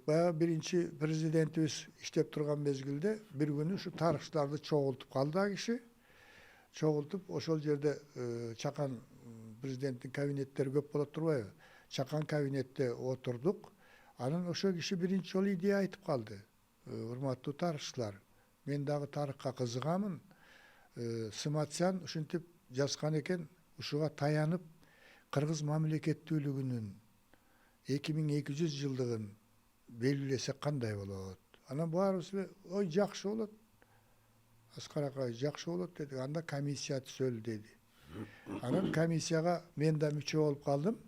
баягы биринчи президентибиз иштеп турган мезгилде бир күнү ушу тарыхчыларды чогултуп калды а киши. Чогултуп ошол жерде чакан президенттин кабинеттери көп болот турбайбы? Чакан кабинетте отурдук. Анан ошол киши биринчи жолу идея айтып калды. Урматтуу тарыхчылар, мен дагы тарыхка кызыгамын. Сыматсян ушинтип жазган экен, ушуга таянып кыргыз мамлекеттүүлүгүнүн 2200 жылдыгын белгилесек кандай болот? Анан баарыбыз эле ой жакшы болот. Аскар акай жакшы болот дедик. Анда комиссия түзөлдү деди. Анан комиссияга мен да мүчө болуп калдым.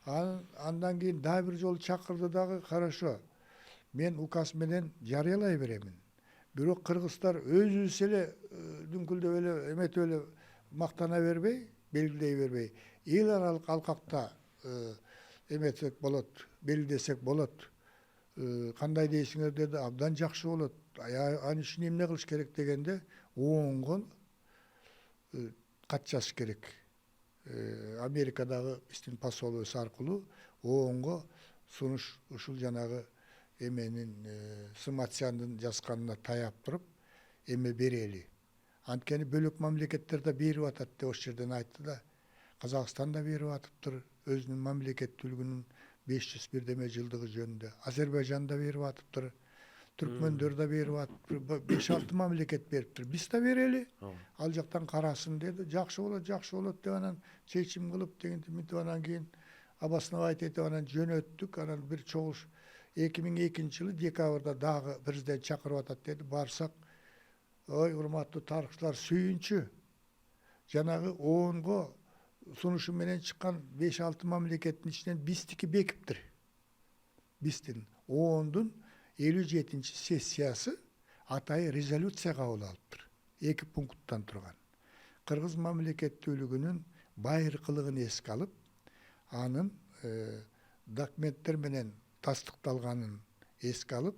Андан кийин дагы бир жолу чакырды дагы, хорошо. Мен указ менен жарыялай беремин. Бирок кыргыздар өзүбүз эле дүңкүлдөп эле эметип эле мактана бербей, белгилей бербей, эл аралык алкакта эметсек болот, белгилесек болот. Кандай дейсиңер деди, абдан жакшы болот. Аны үчүн эмне кылыш керек дегенде, ООНго кат жазыш керек. Америкадагы биздин посолубуз аркылуу ООНго сунуш ушул жанагы эменин Сыматсяндын жазганына таяп туруп эме берели. Анткени бөлөк мамлекеттер да берип атат деп ошол жерден айтты да. Казакстан да берип атыптыр өзүнүн мамлекеттүүлүгүнүн 501 жылдыгы жөнүндө. Азербайжан да берип атыптыр. Түркмөндөр да берип атыптыр. 5-6 мамлекет бериптир. Биз да берели. Ал жактан карасын деди. Жакшы болот деп анан чечим кылып дегенде мынтип анан кийин обосновать этип анан жөнөттүк. Анан бир чогуш 2002 жылы декабрда дагы президент чакырып атат деди. Барсак, ой урматтуу тарыхчылар, сүйүнчү. Жанагы ООНго сунушу менен чыккан 5-6 мамлекеттин ичинен биздики бекиптир. Биздин ООНдун 57-чи сессиясы атайы резолюция кабыл алыптыр. 2 пункттан турган. Кыргыз мамлекеттүүлүгүнүн байыркылыгын эске алып, анын документтер менен тастыкталганын эске алып,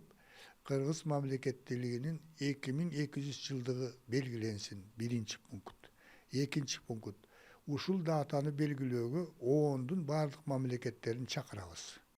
кыргыз мамлекеттүүлүгүнүн 2200 жылдыгы белгиленсин. Биринчи пункт. Экинчи пункт. Ушул датаны белгилөөгө ООНдун бардык мамлекеттерин чакырабыз.